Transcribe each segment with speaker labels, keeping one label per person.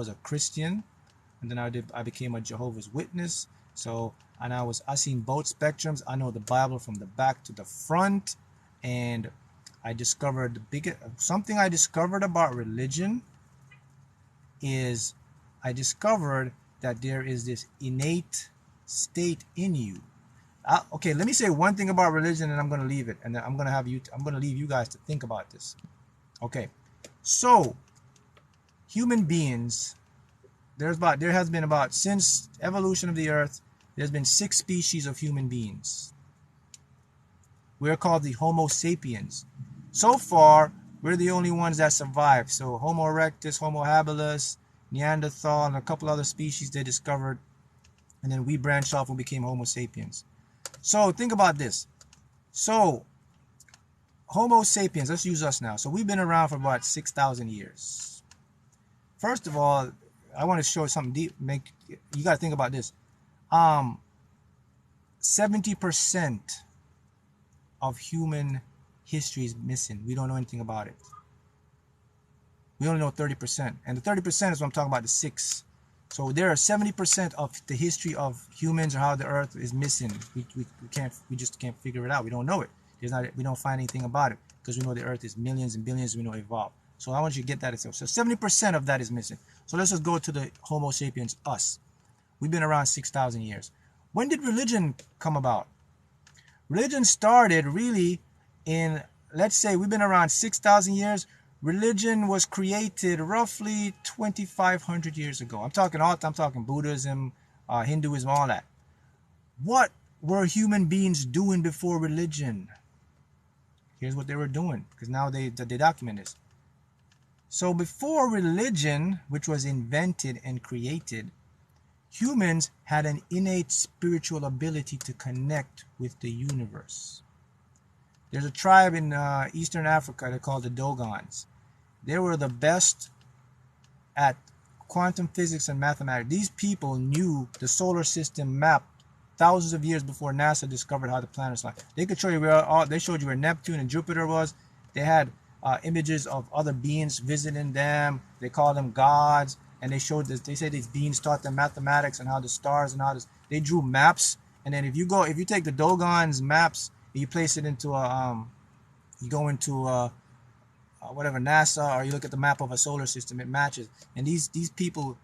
Speaker 1: was a Christian, and then I became a Jehovah's Witness. So, and I seen both spectrums. I know the Bible from the back to the front, and I discovered something I discovered about religion is I discovered that there is this innate state in you. Okay, let me say one thing about religion, and I'm going to leave it, and then I'm going to leave you guys to think about this. Okay, so human beings, there has been about, since evolution of the earth, there's been 6 species of human beings. We're called the Homo sapiens. So far, we're the only ones that survived. So Homo erectus, Homo habilis, Neanderthal, and a couple other species they discovered, and then we branched off and became Homo sapiens. So think about this. So Homo sapiens, let's use us now. So we've been around for about 6,000 years. First of all, I want to show something deep. You got to think about this. 70% of human history is missing. We don't know anything about it. We only know 30%, and the 30% is what I'm talking about, the 6. So there are 70% of the history of humans or how the earth is missing. We just can't figure it out. We don't know it. We don't find anything about it because we know the earth is millions and billions. We know it evolved. So I want you to get that itself. So 70% of that is missing. So let's just go to the Homo sapiens, us. We've been around 6,000 years. When did religion come about? Religion started really in, let's say we've been around 6,000 years. Religion was created roughly 2,500 years ago. I'm talking Buddhism, Hinduism, all that. What were human beings doing before religion? Here's what they were doing, because now they document this. So before religion, which was invented and created, humans had an innate spiritual ability to connect with the universe. There's a tribe in Eastern Africa, they're called the Dogons. They were the best at quantum physics and mathematics. These people knew the solar system map thousands of years before NASA discovered how the planets lie. They could show you they showed you where Neptune and Jupiter was. They had images of other beings visiting them. They called them gods, and they showed this. They said these beings taught them mathematics and how the stars and how this. They drew maps, and then if you take the Dogons maps, you place it into you go into whatever NASA, or you look at the map of a solar system, it matches. And these people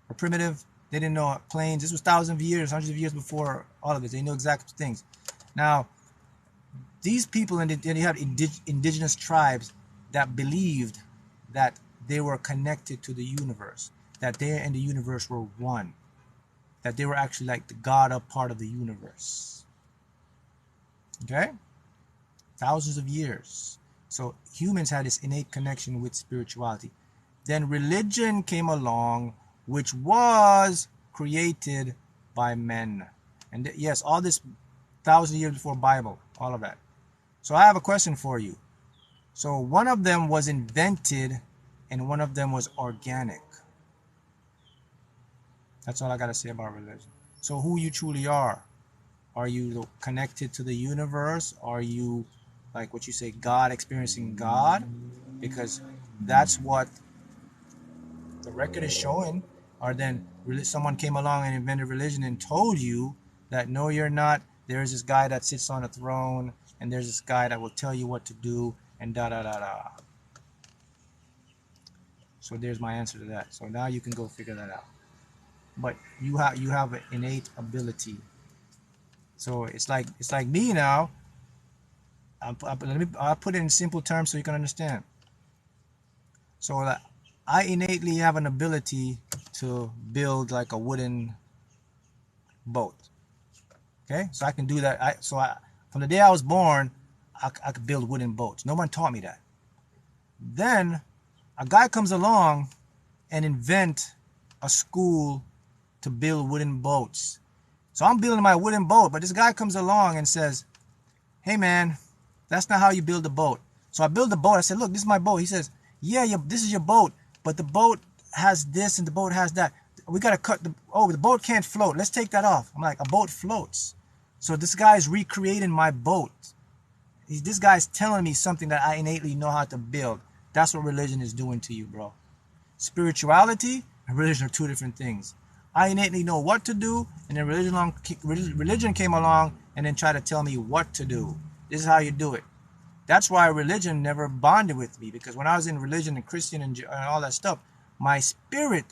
Speaker 1: are primitive. They didn't know planes. This was thousands of years, hundreds of years before all of this. They knew exact things. Now, these people, and you have indigenous tribes that believed that they were connected to the universe, that they and the universe were one, that they were actually like the God of part of the universe. Okay? Thousands of years. So humans had this innate connection with spirituality. Then religion came along, which was created by men. And yes, all this 1,000 years before Bible, all of that. So I have a question for you. So one of them was invented and one of them was organic. That's all I got to say about religion. So who you truly are you connected to the universe? Are you, like what you say, God, experiencing God? Because that's what the record is showing. Or then someone came along and invented religion and told you that no, you're not. There's this guy that sits on a throne, and there's this guy that will tell you what to do, and da da da da. So there's my answer to that. So now you can go figure that out. But you have an innate ability. So it's like me now. I'll put it in simple terms so you can understand. So I innately have an ability to build like a wooden boat. Okay, so I can do that. From the day I was born, I could build wooden boats. No one taught me that. Then a guy comes along and invent a school to build wooden boats. So I'm building my wooden boat, but this guy comes along and says, "Hey man, that's not how you build a boat." So I build the boat. I said, "Look, this is my boat." He says, "Yeah, this is your boat, but the boat has this and the boat has that. We got to cut the boat can't float. Let's take that off." I'm like, "A boat floats." So this guy is recreating my boat. This guy's telling me something that I innately know how to build. That's what religion is doing to you, bro. Spirituality, and religion are two different things. I innately know what to do, and then religion came along and then tried to tell me what to do. This is how you do it. That's why religion never bonded with me, because when I was in religion and Christian and all that stuff, my spirit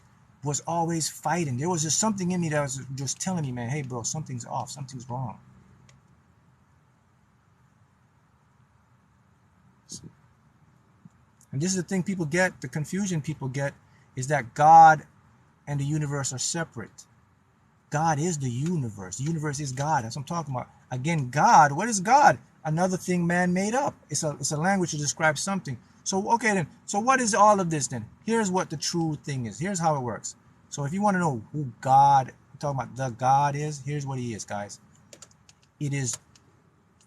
Speaker 1: was always fighting. There was just something in me that was just telling me, man, hey, bro, something's off, something's wrong. And this is the thing people get, the confusion people get, is that God and the universe are separate. God is the universe. The universe is God. That's what I'm talking about. Again, God, what is God? Another thing man made up. It's a language to describe something. So, okay then, so what is all of this then? Here's what the true thing is. Here's how it works. So if you want to know who God, I'm talking about the God is, here's what he is, guys. It is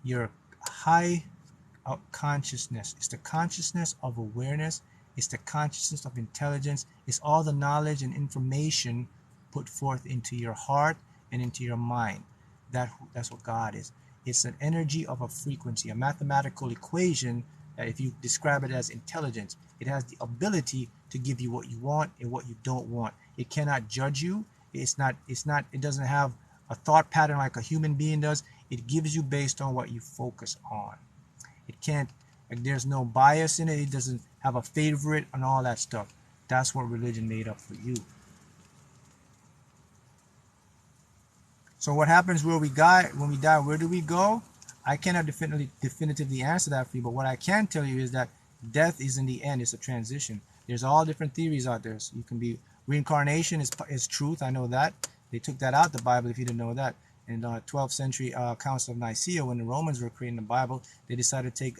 Speaker 1: your high consciousness. It's the consciousness of awareness. It's the consciousness of intelligence. It's all the knowledge and information put forth into your heart and into your mind. That's what God is. It's an energy of a frequency, a mathematical equation that if you describe it as intelligence, it has the ability to give you what you want and what you don't want. It cannot judge you. It doesn't have a thought pattern like a human being does. It gives you based on what you focus on. It can't, like, there's no bias in it. It doesn't have a favorite and all that stuff. That's what religion made up for you. So what happens when we die? Where do we go? I cannot definitively answer that for you, but what I can tell you is that death is in the end. It's a transition. There's all different theories out there. So you can be, reincarnation is truth. I know that. They took that out of the Bible if you didn't know that. In the 12th century Council of Nicaea, when the Romans were creating the Bible, they decided to take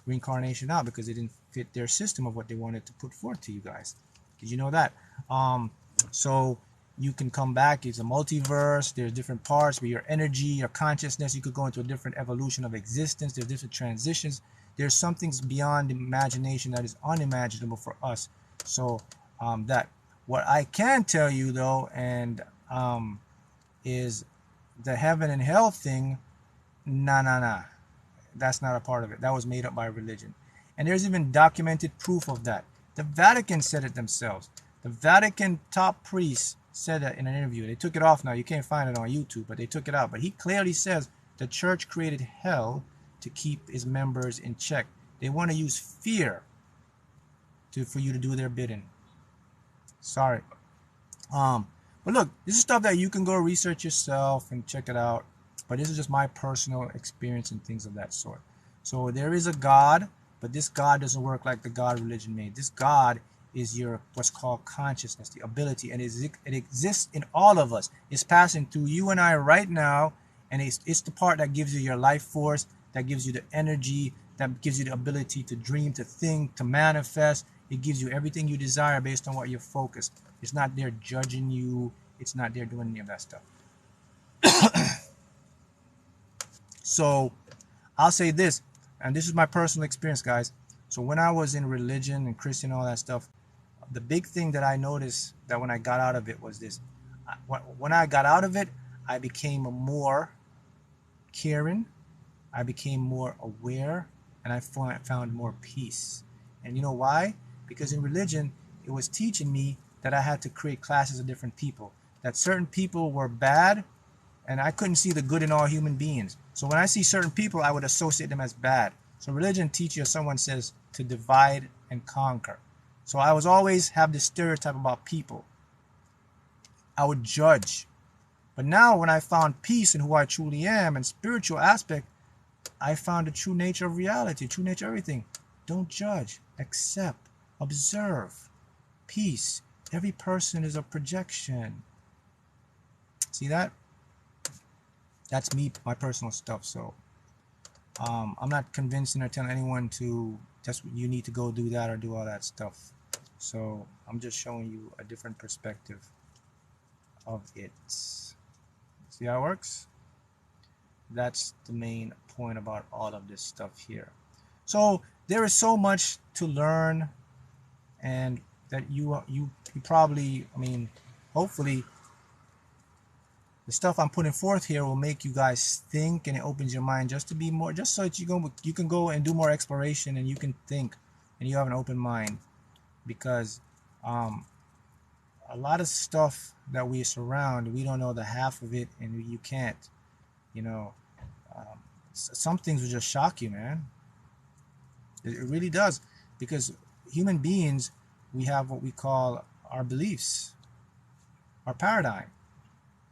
Speaker 1: reincarnation out because it didn't fit their system of what they wanted to put forth to you guys. Did you know that? So you can come back. It's a multiverse. There's different parts with your energy, your consciousness. You could go into a different evolution of existence. There's different transitions. There's some things beyond imagination that is unimaginable for us. So that what I can tell you though, and is the heaven and hell thing. Nah. That's not a part of it. That was made up by religion. And there's even documented proof of that. The Vatican said it themselves. The Vatican top priest said that in an interview. They took it off now. You can't find it on YouTube, but they took it out. But he clearly says the church created hell to keep its members in check. They want to use fear for you to do their bidding. Sorry. But look, this is stuff that you can go research yourself and check it out. But this is just my personal experience and things of that sort. So there is a God, but this God doesn't work like the God religion made. This God is your what's called consciousness, the ability, and it exists in all of us. It's passing through you and I right now, and it's the part that gives you your life force, that gives you the energy, that gives you the ability to dream, to think, to manifest. It gives you everything you desire based on what you're focused. It's not there judging you. It's not there doing any of that stuff. So I'll say this, and this is my personal experience, guys. So when I was in religion and Christian, all that stuff, the big thing that I noticed that when I got out of it was this. When I got out of it, I became more caring. I became more aware, and I found more peace. And you know why? Because in religion, it was teaching me that I had to create classes of different people, that certain people were bad, and I couldn't see the good in all human beings. So when I see certain people, I would associate them as bad. So religion teaches you, as someone says, to divide and conquer. So I was always have this stereotype about people. I would judge. But now when I found peace in who I truly am and spiritual aspect, I found the true nature of reality, true nature of everything. Don't judge, accept, observe, peace. Every person is a projection. See that? That's me, my personal stuff. So I'm not convincing or telling anyone to just you need to go do that or do all that stuff. So I'm just showing you a different perspective of it. See how it works? That's the main point about all of this stuff here. So there is so much to learn, and that you probably, I mean, hopefully the stuff I'm putting forth here will make you guys think, and it opens your mind just to be more, just so that you can go and do more exploration, and you can think, and you have an open mind, because a lot of stuff that we surround, we don't know the half of it, and you can't, you know. Um, some things will just shock you, man. It really does, because human beings, we have what we call our beliefs, our paradigm.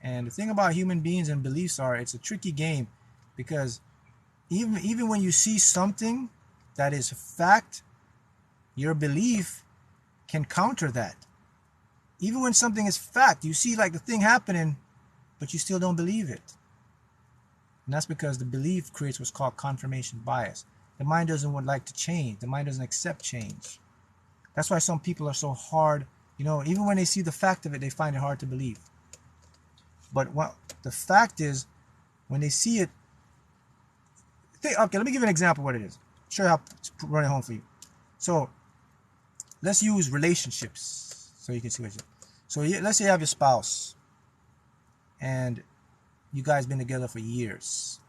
Speaker 1: And the thing about human beings and beliefs are, it's a tricky game, because even when you see something that is a fact, your belief can counter that. Even when something is fact, you see like the thing happening, but you still don't believe it. And that's because the belief creates what's called confirmation bias. The mind doesn't like to change. The mind doesn't accept change. That's why some people are so hard, you know, even when they see the fact of it, they find it hard to believe. But what the fact is, when they see it, okay, let me give you an example of what it is. Show you how to run it home for you. So let's use relationships so you can see what it is. So let's say you have your spouse, and you guys been together for years,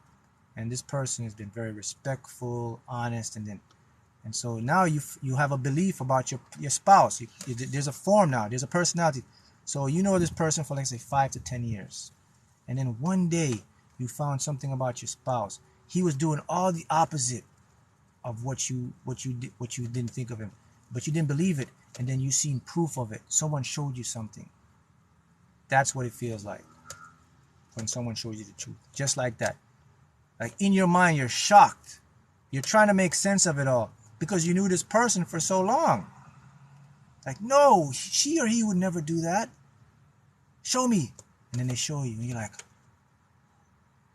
Speaker 1: and this person has been very respectful, honest, and so now you have a belief about your spouse. There's a form now. There's a personality. So you know this person for, let's say, 5 to 10 years, and then one day you found something about your spouse. He was doing all the opposite of what you didn't think of him, but you didn't believe it, and then you seen proof of it. Someone showed you something. That's what it feels like when someone shows you the truth, just like that. Like in your mind, you're shocked. You're trying to make sense of it all because you knew this person for so long. Like, no, she or he would never do that. Show me. And then they show you, and you're like,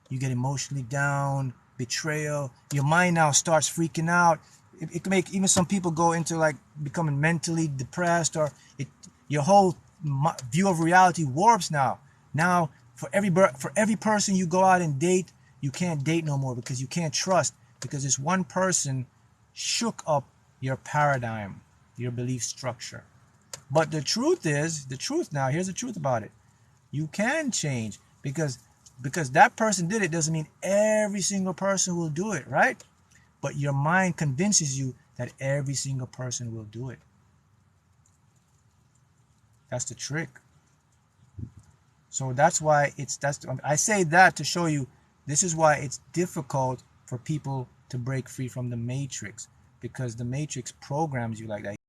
Speaker 1: you get emotionally down, betrayal. Your mind now starts freaking out. It can make even some people go into like becoming mentally depressed, or your whole view of reality warps now. Now, for every person you go out and date, you can't date no more because you can't trust, because this one person shook up your paradigm, your belief structure. But the truth now, here's the truth about it. You can change, because that person did it doesn't mean every single person will do it, right? But your mind convinces you that every single person will do it. That's the trick. So that's why I say that to show you, this is why it's difficult for people to break free from the matrix, because the matrix programs you like that.